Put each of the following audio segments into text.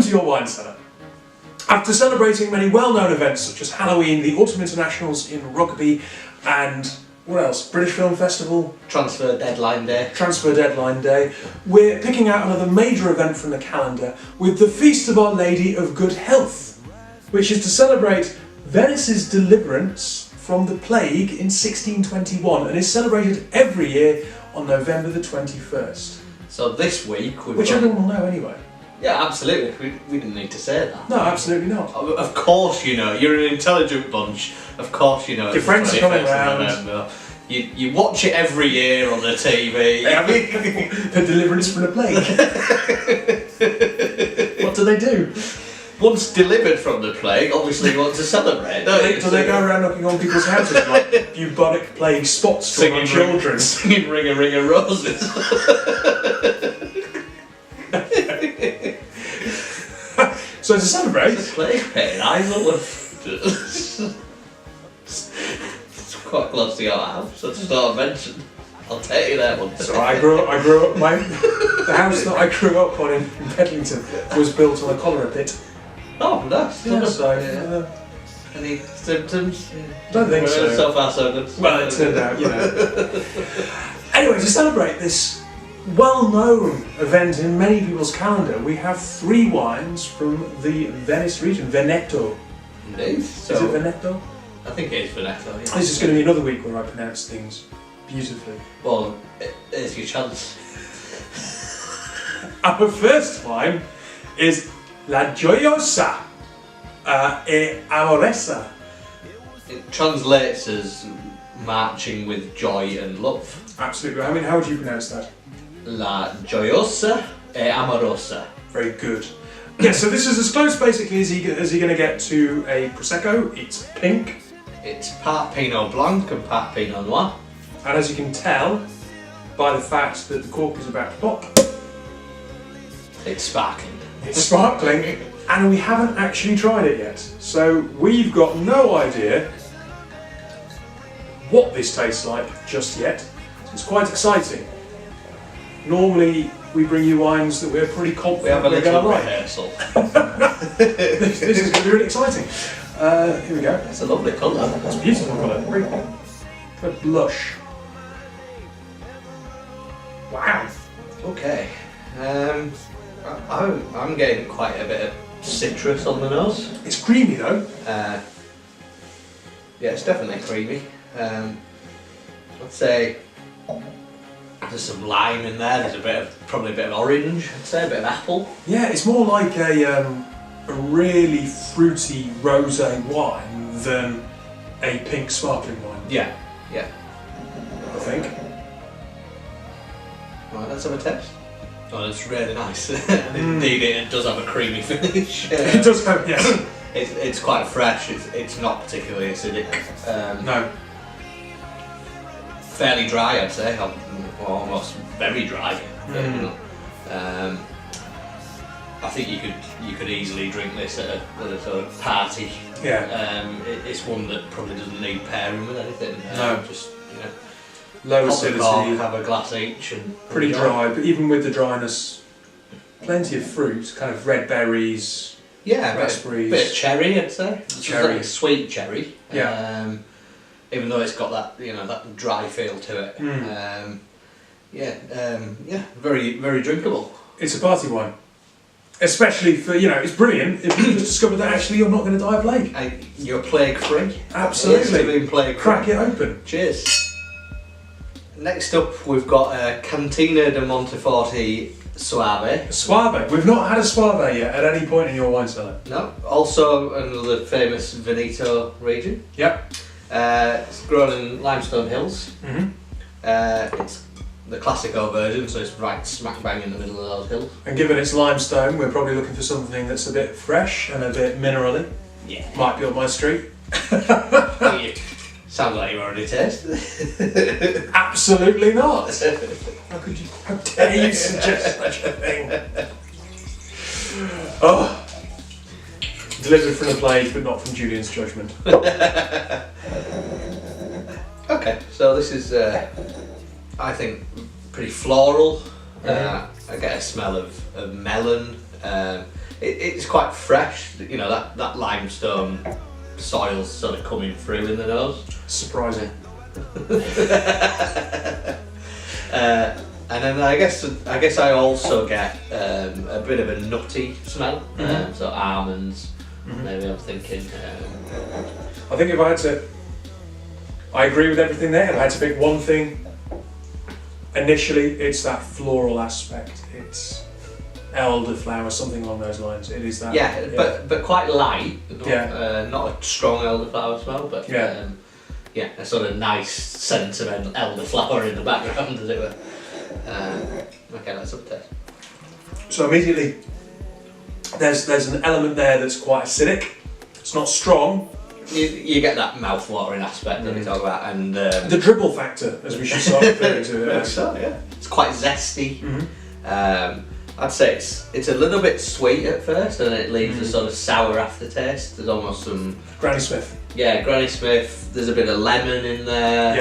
to Your Wine Cellar. After celebrating many well-known events such as Halloween, the Autumn Internationals in Rugby, and what else? British Film Festival? Transfer Deadline Day. We're picking out another major event from the calendar with the Feast of Our Lady of Good Health, which is to celebrate Venice's deliverance from the plague in 1621 and is celebrated every year on November the 21st. So this week we've Which everyone will know anyway. Yeah, absolutely. We didn't need to say that. No, absolutely not. Of course you know. You're an intelligent bunch. Of course you know. Your friends are coming round. You watch it every year on the TV. The deliverance from the plague. What do they do? Once delivered from the plague, obviously you want to celebrate, don't you? Do they go around knocking on people's houses like bubonic plague spots from our children? Singing Ring a Ring of Roses. So to celebrate, the plague pain, it's quite close to your house. I just thought I'd mention. I'll take you there one day. So I grew up. The house that I grew up on in Bedlington was built on a cholera pit. Oh, nice. Yeah, so any symptoms? Don't think so. So far, so good. Well, it turned out, you know. Anyway, to celebrate this well-known event in many people's calendar, we have 3 wines from the Venice region, Veneto. Indeed. Is it Veneto? I think it is Veneto. Yeah. This is going to be another week where I pronounce things beautifully. Well, it's your chance. Our first wine is La Gioiosa e Amoressa. It translates as marching with joy and love. Absolutely. I mean, how would you pronounce that? La Gioiosa e Amorosa. Very good. Yeah, so this is as close basically as you're going to get to a Prosecco. It's pink. It's part Pinot Blanc and part Pinot Noir. And as you can tell by the fact that the cork is about to pop, it's sparkling. It's sparkling, and we haven't actually tried it yet. So we've got no idea what this tastes like just yet. It's quite exciting. Normally we bring you wines that we're pretty confident we're going to like. Rehearsal. This is going to be really exciting. Here we go. It's a lovely colour. It's a beautiful colour. Very kind of blush. Wow. Okay. I'm getting quite a bit of citrus on the nose. It's creamy though. Yeah, it's definitely creamy. I'd say there's some lime in there. There's probably a bit of orange. I'd say a bit of apple. Yeah, it's more like a really fruity rosé wine than a pink sparkling wine. Yeah. I think. Right, let's have a taste. Oh, it's really nice. And indeed, it does have a creamy finish. It does have, yes. It's quite fresh. It's not particularly acidic. No. Fairly dry, I'd say. Almost very dry. I think you could easily drink this at a sort of party. Yeah. It's one that probably doesn't need pairing with anything. No. Just Low pop acidity. the cork, have a glass each, and pretty dry, but even with the dryness, plenty of fruit, kind of red berries. Yeah, raspberries. Bit of cherry, I'd say. Cherry. Like a sweet cherry. Yeah. Even though it's got that that dry feel to it. Very very drinkable. It's a party wine. Especially for, it's brilliant if you just discover that actually you're not going to die of plague. You're plague free. Absolutely. Being plague free. Crack it open. Cheers. Next up, we've got a Cantina de Monteforti Soave. Soave. We've not had a Soave yet at any point in your wine cellar. No. Also another famous Veneto region. Yep. It's grown in limestone hills. Mm-hmm. It's the Classico version, so it's right smack bang in the middle of those hills. And given it's limestone, we're probably looking for something that's a bit fresh and a bit minerally. Yeah. Might be up my street. Sounds like you already tasted. Absolutely not. How dare you suggest such a thing? Oh. Delivered from the plague, but not from Julian's judgment. Okay, so this is, I think, pretty floral. I get a smell of melon. it's quite fresh. You know, that limestone soil's sort of coming through in the nose. Surprising. And then I guess I also get a bit of a nutty smell. So almonds. Maybe I'm thinking. I think if I had to, I agree with everything there. If I had to pick one thing, initially it's that floral aspect. It's elderflower, something along those lines. It is that. Yeah, but quite light. Yeah. Not a strong elderflower smell, but yeah, a sort of nice scent of elderflower in the background, as it were. Okay, that's up there. So immediately, there's an element there that's quite acidic. It's not strong. You get that mouth-watering aspect that we talk about, and the dribble factor, as we should start referring to it. So, yeah, it's quite zesty. I'd say it's a little bit sweet at first, and it leaves a sort of sour aftertaste. There's almost some Granny Smith. Yeah, Granny Smith. There's a bit of lemon in there.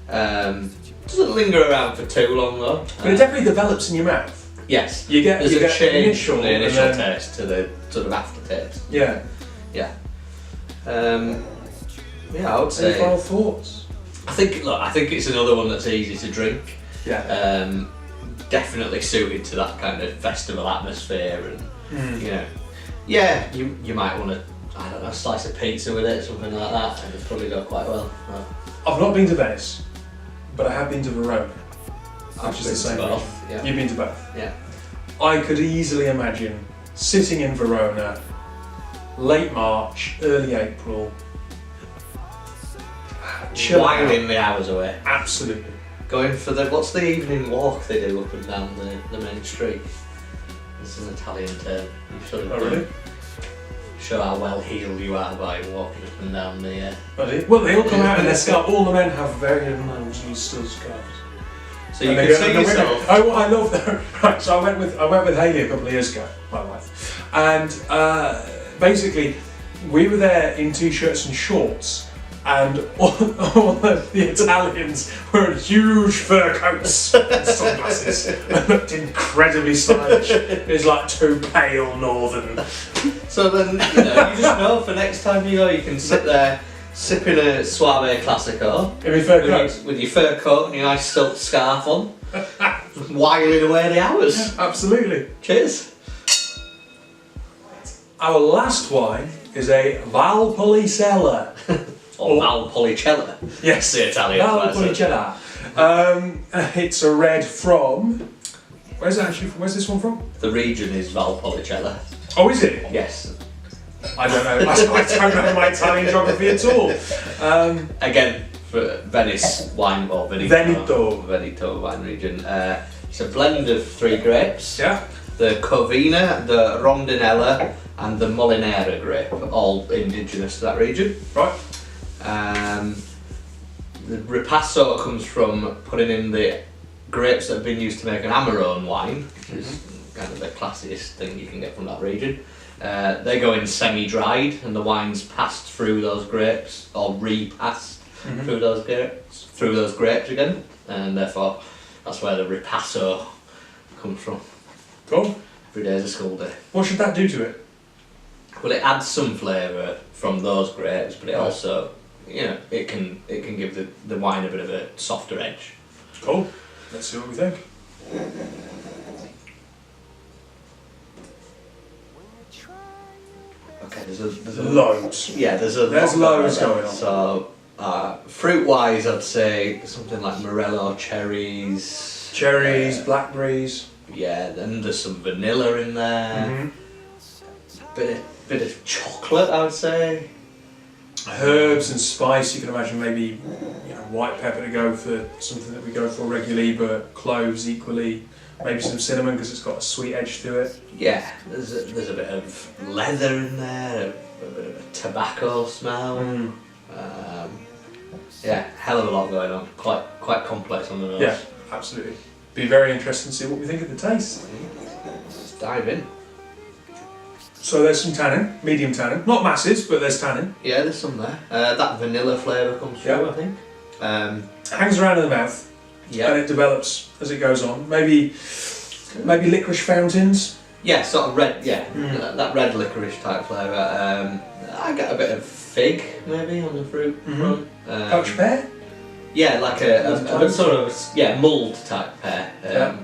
Yeah. Doesn't linger around for too long though. But it definitely develops in your mouth. Yes. There's a change initial, from the initial taste to the sort of aftertaste. Yeah. Yeah. I would say. Any final thoughts? I think it's another one that's easy to drink. Yeah. Definitely suited to that kind of festival atmosphere, and you might want to, I don't know, slice of pizza with it, something like that, and it'd probably go quite well. I've not been to Venice, but I have been to Verona. Which is the same region. Yeah. You've been to both? Yeah. I could easily imagine sitting in Verona, late March, early April, chill out. Whiling the hours away. Absolutely. Going for what's the evening walk they do up and down the main street? It's an Italian term. You sort of really? Show how well heeled you are by walking up and down the. Well, they all come out in their scarf. All the men have very unusually still scarves. So you can see yourself. Oh, I love that. Right, so I went with Hayley a couple of years ago, my wife, and basically we were there in t-shirts and shorts. And all of the Italians were in huge fur coats and sunglasses and looked incredibly stylish. It was like too pale northern. So then, you just know for next time you go, you can sit there sipping a Soave Classico with your fur coat and your nice silk scarf on, whiling away the hours. Absolutely. Cheers. Our last wine is a Valpolicella. Or Valpolicella. Yes, the Italian. Valpolicella. It's a red from. Where's this one from? The region is Valpolicella. Oh, is it? Yes. I don't know. I don't know my Italian geography at all. Again, for Venice wine or Veneto wine region. It's a blend of 3 grapes. Yeah. The Covina, the Rondinella, and the Molinera grape, all indigenous to that region. Right. The ripasso comes from putting in the grapes that have been used to make an Amarone wine, which is kind of the classiest thing you can get from that region. They go in semi-dried, and the wine's passed through those grapes, or repassed through those grapes again, and therefore that's where the ripasso comes from. Cool. Every day's a school day. What should that do to it? Well, it adds some flavour from those grapes, but it also, it can give the wine a bit of a softer edge. Cool. Let's see what we think. Okay, there's loads. Yeah, there's loads going on. So, fruit-wise, I'd say something like Morello cherries. Blackberries. Yeah, then there's some vanilla in there. Bit of chocolate, I would say. Herbs and spice. You can imagine maybe white pepper to go for something that we go for regularly, but cloves equally. Maybe some cinnamon because it's got a sweet edge to it. Yeah, there's a bit of leather in there, a bit of a tobacco smell. Hell of a lot going on. Quite complex on the nose. Yeah, absolutely. Be very interesting to see what we think of the taste. Let's dive in. So there's some tannin, medium tannin, not masses, but there's tannin. Yeah, there's some there. That vanilla flavour comes through, I think. Hangs around in the mouth, and it develops as it goes on. Maybe licorice fountains. Yeah, sort of red. Yeah, that red licorice type flavour. I get a bit of fig maybe on the fruit front. Poached pear? Yeah, like a sort of mulled type pear.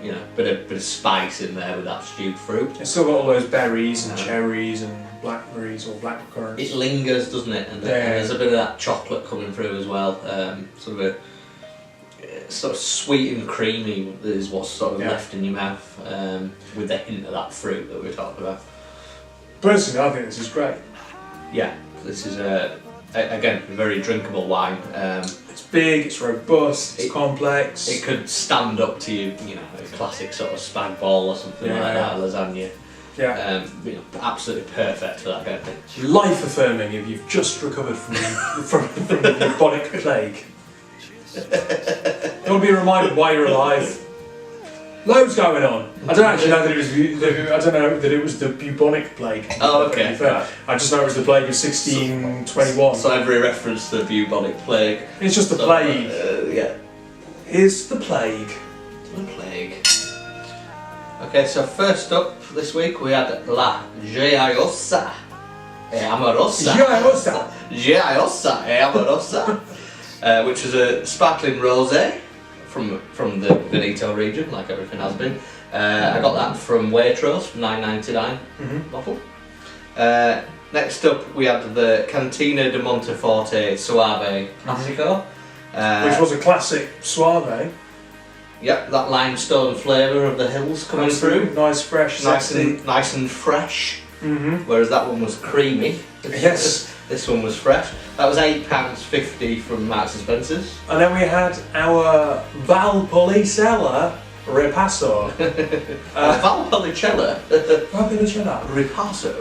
You know, bit of spice in there with that stewed fruit. It's still got all those berries and cherries and blackberries or blackcurrants. It lingers, doesn't it? And there's a bit of that chocolate coming through as well. Sort of sweet and creamy is what's sort of left in your mouth, with the hint of that fruit that we were talking about. Personally, I think this is great. Yeah, this is again a very drinkable wine. It's big, it's robust, it's complex. It could stand up to you know, a classic sort of spag ball or something like that, lasagna. Yeah. You know, absolutely perfect for that kind of thing. Life affirming if you've just recovered from the bubonic plague. You'll be reminded why you're alive. Loads going on. I don't actually know that it was. I don't know that it was the bubonic plague. Oh, okay. I just know it was the plague of 1621. So every reference to the bubonic plague. It's just the plague. Yeah. Here's the plague. The plague. Okay, so first up this week we had La Gioiosa e Amorosa. Gioiosa e Amorosa, which was a sparkling rosé from the Veneto region, like everything has been. I got that from Waitrose for $9.99 bottle. Next up we had the Cantina di Monteforte Suave Classico, which was a classic Suave. Yep, that limestone flavour of the hills coming through. Nice, fresh, sexy. Nice and fresh. Whereas that one was creamy. Yes. This one was fresh. That was £8.50 from Marks and Spencer's. And then we had our Valpolicella Ripasso. Valpolicella. Valpolicella Ripasso.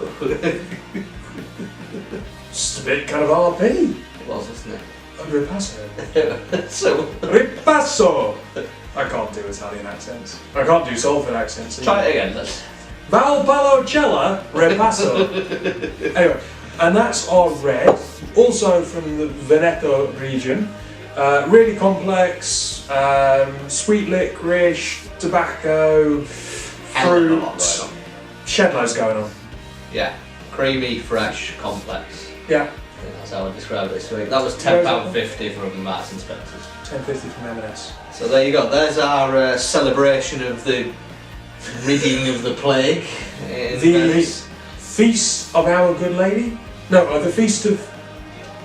Just a bit kind of RP. It was, wasn't it? Ripasso. So Ripasso. I can't do Italian accents. I can't do Salford accents. Try it again. Let's. Valpolicella Ripasso. Anyway, and that's our red, also from the Veneto region. Really complex, sweet licorice, tobacco, fruit. Shed loads going on. Yeah, creamy, fresh, complex. Yeah. I think that's how I describe it this week. That was £10.50 from Marks and Spencer's. £10.50 from M&S. So there you go. There's our celebration of the ridding of the plague. The feast of our good lady. No, the feast of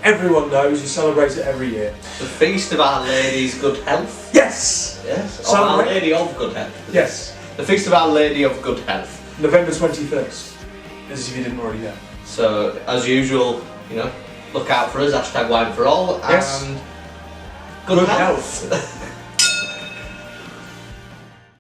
everyone knows. You celebrate it every year. The feast of Our Lady's Good Health. Yes. Yes. Or Our Lady of Good Health. Yes. The feast of Our Lady of Good Health. November 21st. As if you didn't already know. So as usual, you know, look out for us. #WineForAll. Yes. And good health.